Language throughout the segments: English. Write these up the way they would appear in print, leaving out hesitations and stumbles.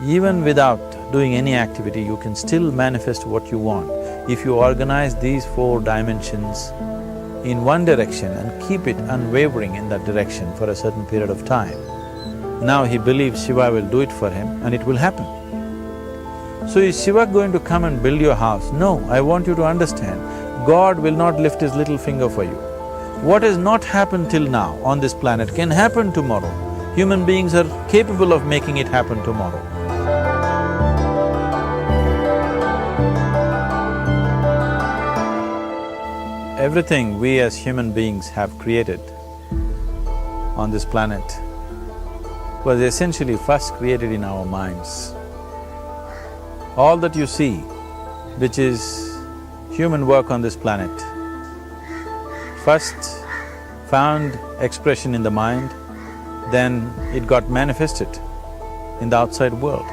Even without doing any activity, you can still manifest what you want if you organize these 4 dimensions in one direction and keep it unwavering in that direction for a certain period of time. Now he believes Shiva will do it for him and it will happen. So is Shiva going to come and build your house? No, I want you to understand, God will not lift his little finger for you. What has not happened till now on this planet can happen tomorrow. Human beings are capable of making it happen tomorrow. Everything we as human beings have created on this planet was essentially first created in our minds. All that you see, which is human work on this planet, first found expression in the mind, then it got manifested in the outside world.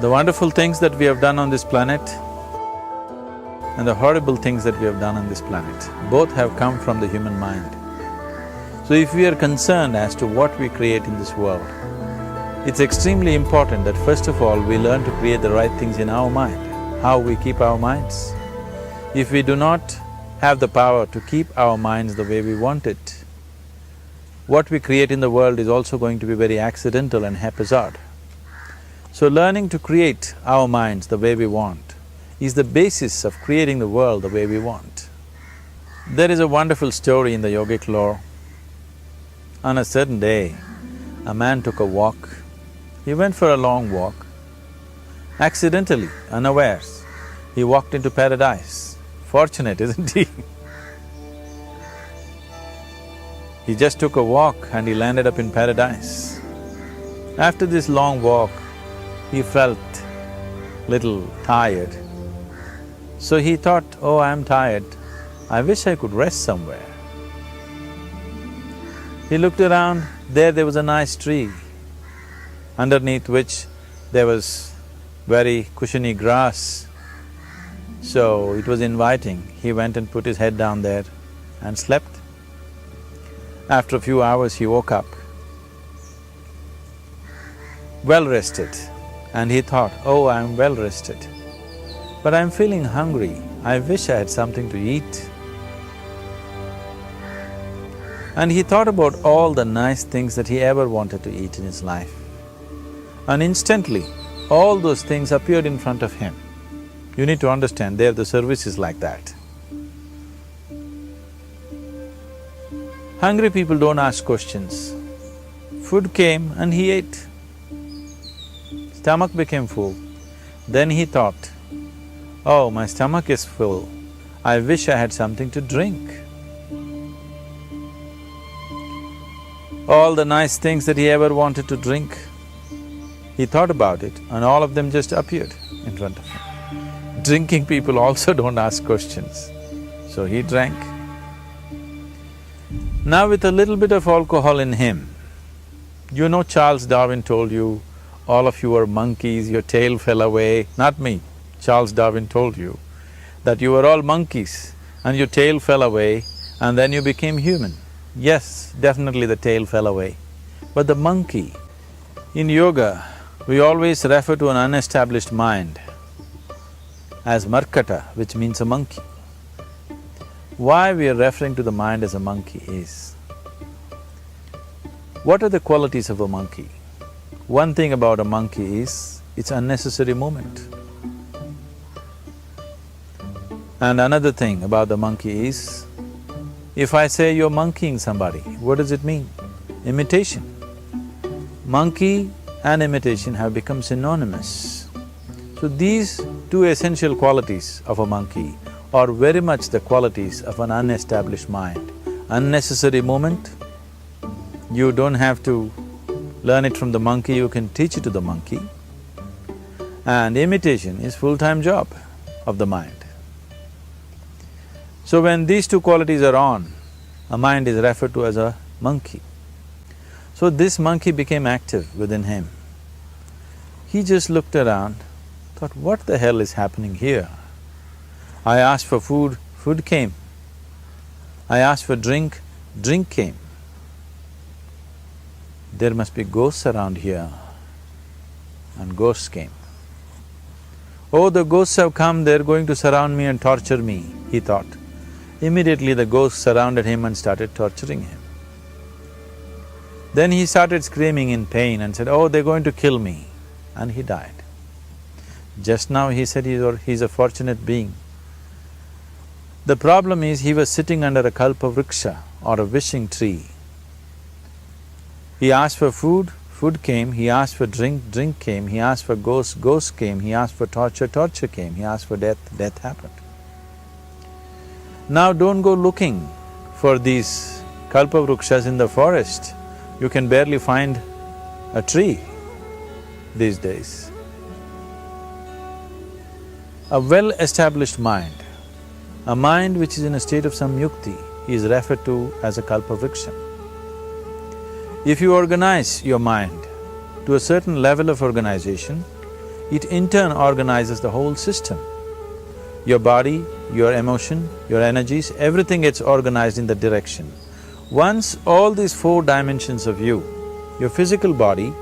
The wonderful things that we have done on this planet and the horrible things that we have done on this planet, both have come from the human mind. So if we are concerned as to what we create in this world, it's extremely important that first of all we learn to create the right things in our mind, how we keep our minds. If we do not have the power to keep our minds the way we want it, what we create in the world is also going to be very accidental and haphazard. So learning to create our minds the way we want is the basis of creating the world the way we want. There is a wonderful story in the yogic lore. On a certain day, a man took a walk. He went for a long walk. Accidentally, unawares, he walked into paradise. Fortunate, isn't he? He just took a walk and he landed up in paradise. After this long walk, he felt little tired. So he thought, oh, I'm tired, I wish I could rest somewhere. He looked around, there was a nice tree, underneath which there was very cushiony grass. So it was inviting. He went and put his head down there and slept. After a few hours he woke up, well rested, and he thought, oh, I'm well rested, but I'm feeling hungry, I wish I had something to eat. And he thought about all the nice things that he ever wanted to eat in his life. And instantly, all those things appeared in front of him. You need to understand, there the service is like that. Hungry people don't ask questions. Food came and he ate. Stomach became full. Then he thought, oh, my stomach is full, I wish I had something to drink. All the nice things that he ever wanted to drink, he thought about it and all of them just appeared in front of him. Drinking people also don't ask questions, so he drank. Now with a little bit of alcohol in him, you know Charles Darwin told you, all of you are monkeys, your tail fell away. Not me, Charles Darwin told you that you were all monkeys and your tail fell away and then you became human. Yes, definitely the tail fell away. But the monkey, in yoga, we always refer to an unestablished mind as markata, which means a monkey. Why we are referring to the mind as a monkey is, what are the qualities of a monkey? One thing about a monkey is, it's unnecessary movement. And another thing about the monkey is, if I say you're monkeying somebody, what does it mean? Imitation. Monkey and imitation have become synonymous. So these two essential qualities of a monkey are very much the qualities of an unestablished mind. Unnecessary movement, you don't have to learn it from the monkey, you can teach it to the monkey. And imitation is full-time job of the mind. So when these two qualities are on, a mind is referred to as a monkey. So this monkey became active within him. He just looked around, thought, what the hell is happening here? I asked for food, food came. I asked for drink, drink came. There must be ghosts around here. and ghosts came. Oh, the ghosts have come, they're going to surround me and torture me, he thought. Immediately the ghosts surrounded him and started torturing him. Then he started screaming in pain and said, oh, they're going to kill me, and he died. Just now he said he's a fortunate being. The problem is he was sitting under a kalpavriksha or a wishing tree. He asked for food, food came, he asked for drink, drink came, he asked for ghost, ghost came, he asked for torture, torture came, he asked for death, death happened. Now don't go looking for these kalpavrukshas in the forest. You can barely find a tree these days. A well-established mind, a mind which is in a state of samyukti, is referred to as a kalpavriksha. If you organize your mind to a certain level of organization, it in turn organizes the whole system. Your body, your emotion, your energies, everything gets organized in that direction. Once all these four dimensions of you, your physical body,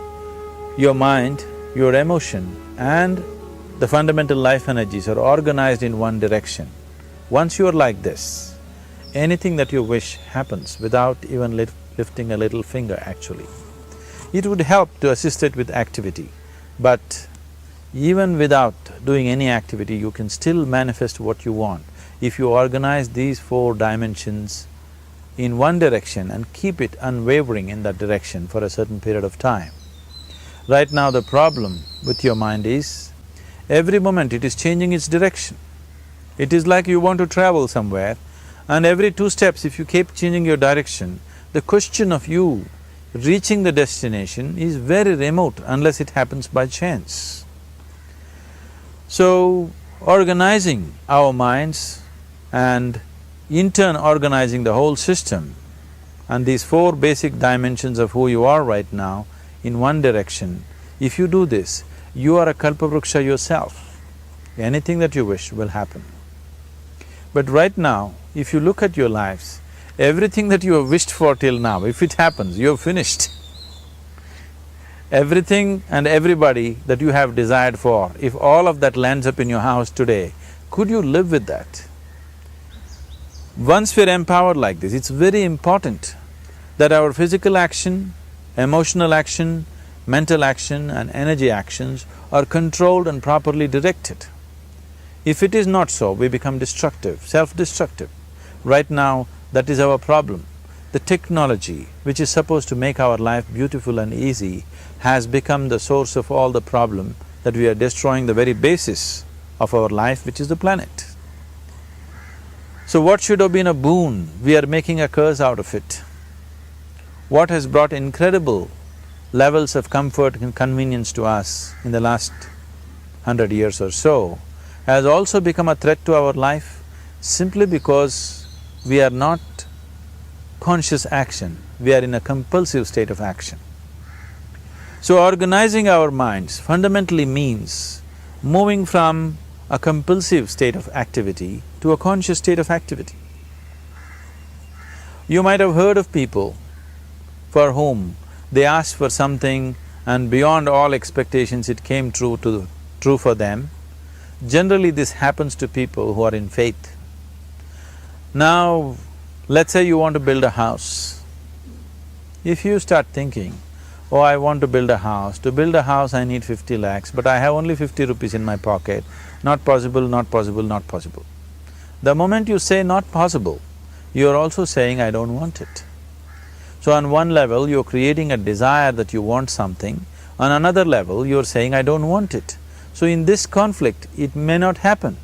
your mind, your emotion and the fundamental life energies are organized in one direction. Once you're like this, anything that you wish happens without even lifting a little finger actually. It would help to assist it with activity, but even without doing any activity, you can still manifest what you want if you organize these four dimensions in one direction and keep it unwavering in that direction for a certain period of time. Right now the problem with your mind is, every moment it is changing its direction. It is like you want to travel somewhere and every 2 steps if you keep changing your direction, the question of you reaching the destination is very remote unless it happens by chance. So, organizing our minds and in turn organizing the whole system and these 4 basic dimensions of who you are right now in one direction, if you do this, you are a kalpavruksha yourself. Anything that you wish will happen. But right now, if you look at your lives, everything that you have wished for till now, if it happens, you have finished. Everything and everybody that you have desired for, if all of that lands up in your house today, could you live with that? Once we're empowered like this, it's very important that our physical action, emotional action, mental action and energy actions are controlled and properly directed. If it is not so, we become destructive, self-destructive. Right now, that is our problem. The technology, which is supposed to make our life beautiful and easy, has become the source of all the problem that we are destroying the very basis of our life, which is the planet. So what should have been a boon, we are making a curse out of it. What has brought incredible levels of comfort and convenience to us in the last 100 years or so has also become a threat to our life simply because we are not conscious action, we are in a compulsive state of action. So organizing our minds fundamentally means moving from a compulsive state of activity to a conscious state of activity. You might have heard of people for whom they asked for something and beyond all expectations it came true for them. Generally this happens to people who are in faith. Now, let's say you want to build a house. If you start thinking, oh, I want to build a house, to build a house I need 50 lakhs, but I have only 50 rupees in my pocket, not possible, not possible, not possible. The moment you say not possible, you're also saying I don't want it. So on one level, you're creating a desire that you want something, on another level, you're saying I don't want it. So in this conflict, it may not happen.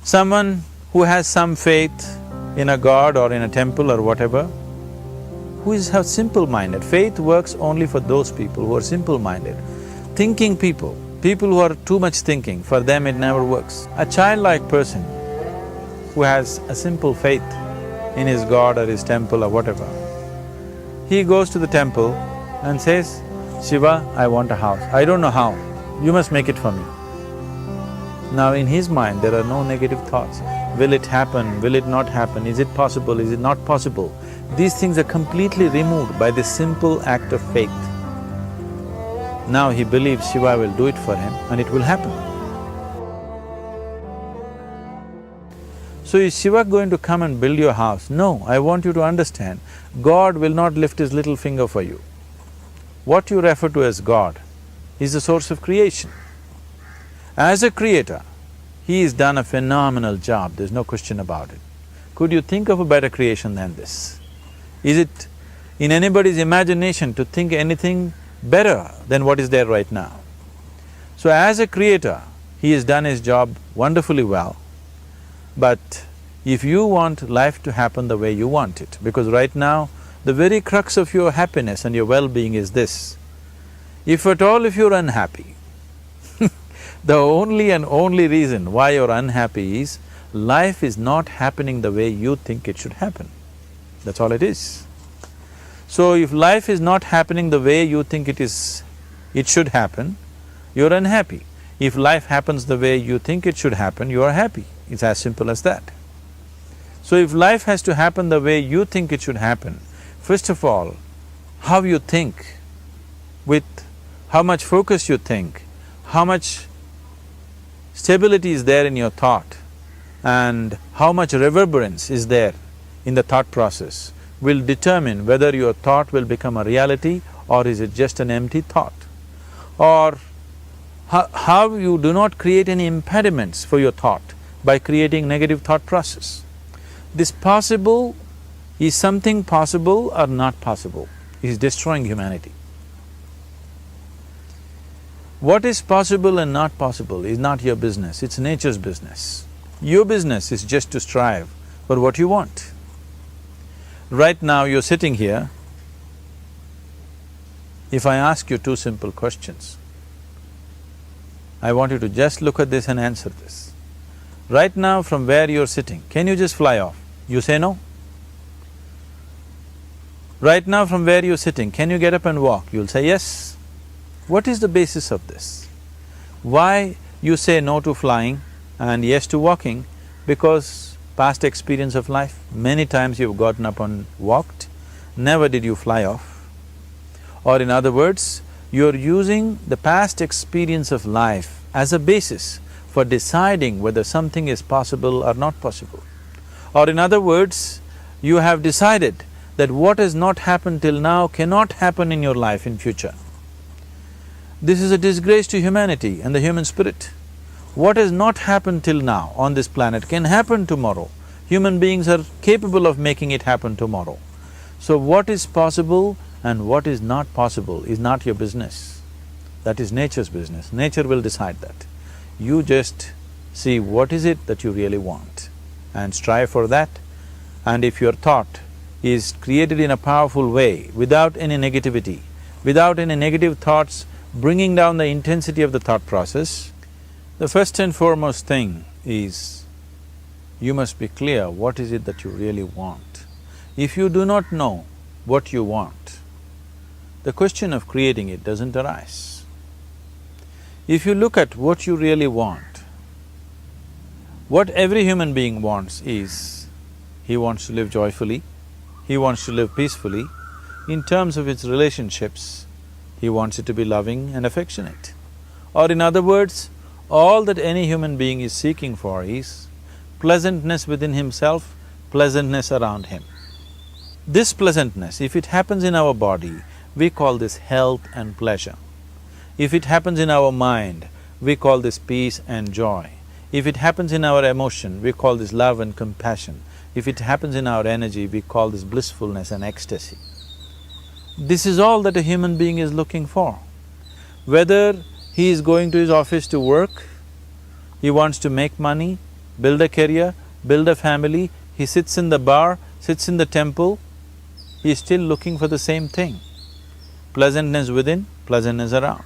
Someone who has some faith in a god or in a temple or whatever, who is simple-minded, faith works only for those people who are simple-minded. Thinking people, people who are too much thinking, for them it never works. A childlike person who has a simple faith in his god or his temple or whatever, he goes to the temple and says, Shiva, I want a house. I don't know how, you must make it for me. Now in his mind there are no negative thoughts. Will it happen? Will it not happen? Is it possible? Is it not possible? These things are completely removed by this simple act of faith. Now he believes Shiva will do it for him and it will happen. So is Shiva going to come and build your house? No, I want you to understand, God will not lift his little finger for you. What you refer to as God is the source of creation. As a creator, he has done a phenomenal job, there's no question about it. Could you think of a better creation than this? Is it in anybody's imagination to think anything better than what is there right now? So as a creator, he has done his job wonderfully well. But if you want life to happen the way you want it, because right now, the very crux of your happiness and your well-being is this, if at all if you're unhappy, the only and only reason why you're unhappy is life is not happening the way you think it should happen. That's all it is. So if life is not happening the way you think it should happen, you're unhappy. If life happens the way you think it should happen, you are happy. It's as simple as that. So if life has to happen the way you think it should happen, first of all, how you think, with how much focus you think, how much stability is there in your thought, and how much reverberance is there in the thought process will determine whether your thought will become a reality or is it just an empty thought. Or how you do not create any impediments for your thought by creating negative thought process. This possible is something possible or not possible, is destroying humanity. What is possible and not possible is not your business, it's nature's business. Your business is just to strive for what you want. Right now you're sitting here, if I ask you two simple questions, I want you to just look at this and answer this. Right now from where you're sitting, can you just fly off? You say no. Right now from where you're sitting, can you get up and walk? You'll say yes. What is the basis of this? Why you say no to flying and yes to walking? Because past experience of life, many times you've gotten up and walked, never did you fly off. Or in other words, you're using the past experience of life as a basis for deciding whether something is possible or not possible. Or in other words, you have decided that what has not happened till now cannot happen in your life in future. This is a disgrace to humanity and the human spirit. What has not happened till now on this planet can happen tomorrow. Human beings are capable of making it happen tomorrow. So what is possible and what is not possible is not your business. That is nature's business. Nature will decide that. You just see what is it that you really want and strive for that. And if your thought is created in a powerful way, without any negativity, without any negative thoughts bringing down the intensity of the thought process, the first and foremost thing is you must be clear what is it that you really want. If you do not know what you want, the question of creating it doesn't arise. If you look at what you really want, what every human being wants is, he wants to live joyfully, he wants to live peacefully. In terms of its relationships, he wants it to be loving and affectionate. Or in other words, all that any human being is seeking for is pleasantness within himself, pleasantness around him. This pleasantness, if it happens in our body, we call this health and pleasure. If it happens in our mind, we call this peace and joy. If it happens in our emotion, we call this love and compassion. If it happens in our energy, we call this blissfulness and ecstasy. This is all that a human being is looking for. Whether he is going to his office to work, he wants to make money, build a career, build a family, he sits in the bar, sits in the temple, he is still looking for the same thing. Pleasantness within, pleasantness around.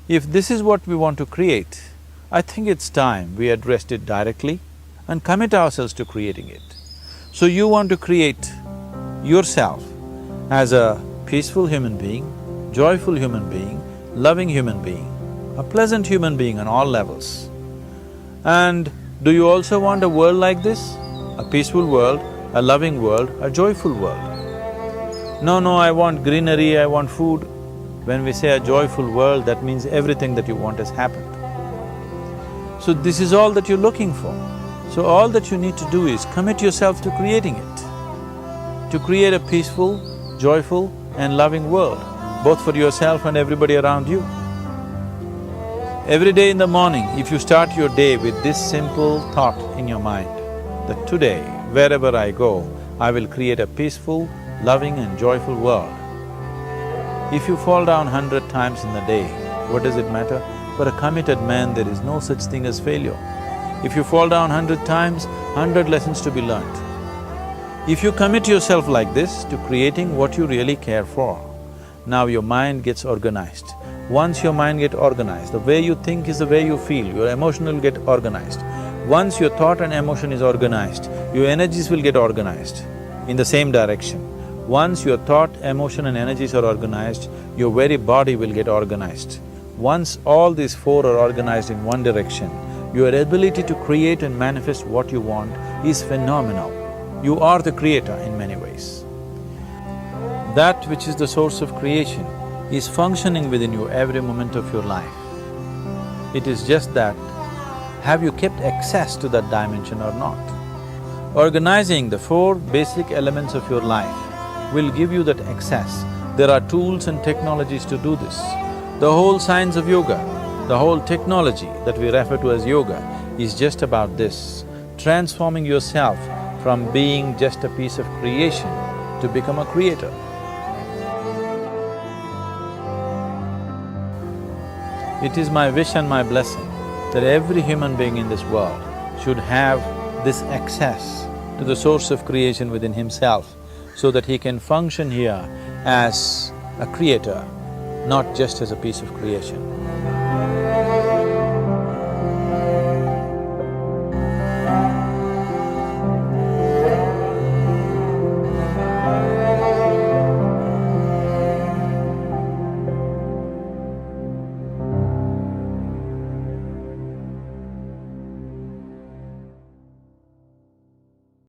If this is what we want to create, I think it's time we addressed it directly and commit ourselves to creating it. So you want to create yourself as a peaceful human being, joyful human being, loving human being, a pleasant human being on all levels. And do you also want a world like this? A peaceful world, a loving world, a joyful world? No, I want greenery, I want food. When we say a joyful world, that means everything that you want has happened. So this is all that you're looking for. So all that you need to do is commit yourself to creating it, to create a peaceful, joyful and loving world, both for yourself and everybody around you. Every day in the morning, if you start your day with this simple thought in your mind, that today, wherever I go, I will create a peaceful, loving and joyful world. If you fall down 100 times in the day, what does it matter? For a committed man, there is no such thing as failure. If you fall down 100 times, 100 lessons to be learnt. If you commit yourself like this to creating what you really care for, now your mind gets organized. Once your mind gets organized, the way you think is the way you feel, your emotion will get organized. Once your thought and emotion is organized, your energies will get organized in the same direction. Once your thought, emotion and energies are organized, your very body will get organized. Once all these four are organized in one direction, your ability to create and manifest what you want is phenomenal. You are the creator in many ways. That which is the source of creation is functioning within you every moment of your life. It is just that, have you kept access to that dimension or not? Organizing the four basic elements of your life will give you that access. There are tools and technologies to do this. The whole science of yoga, the whole technology that we refer to as yoga is just about this, transforming yourself from being just a piece of creation to become a creator. It is my wish and my blessing that every human being in this world should have this access to the source of creation within himself so that he can function here as a creator, not just as a piece of creation.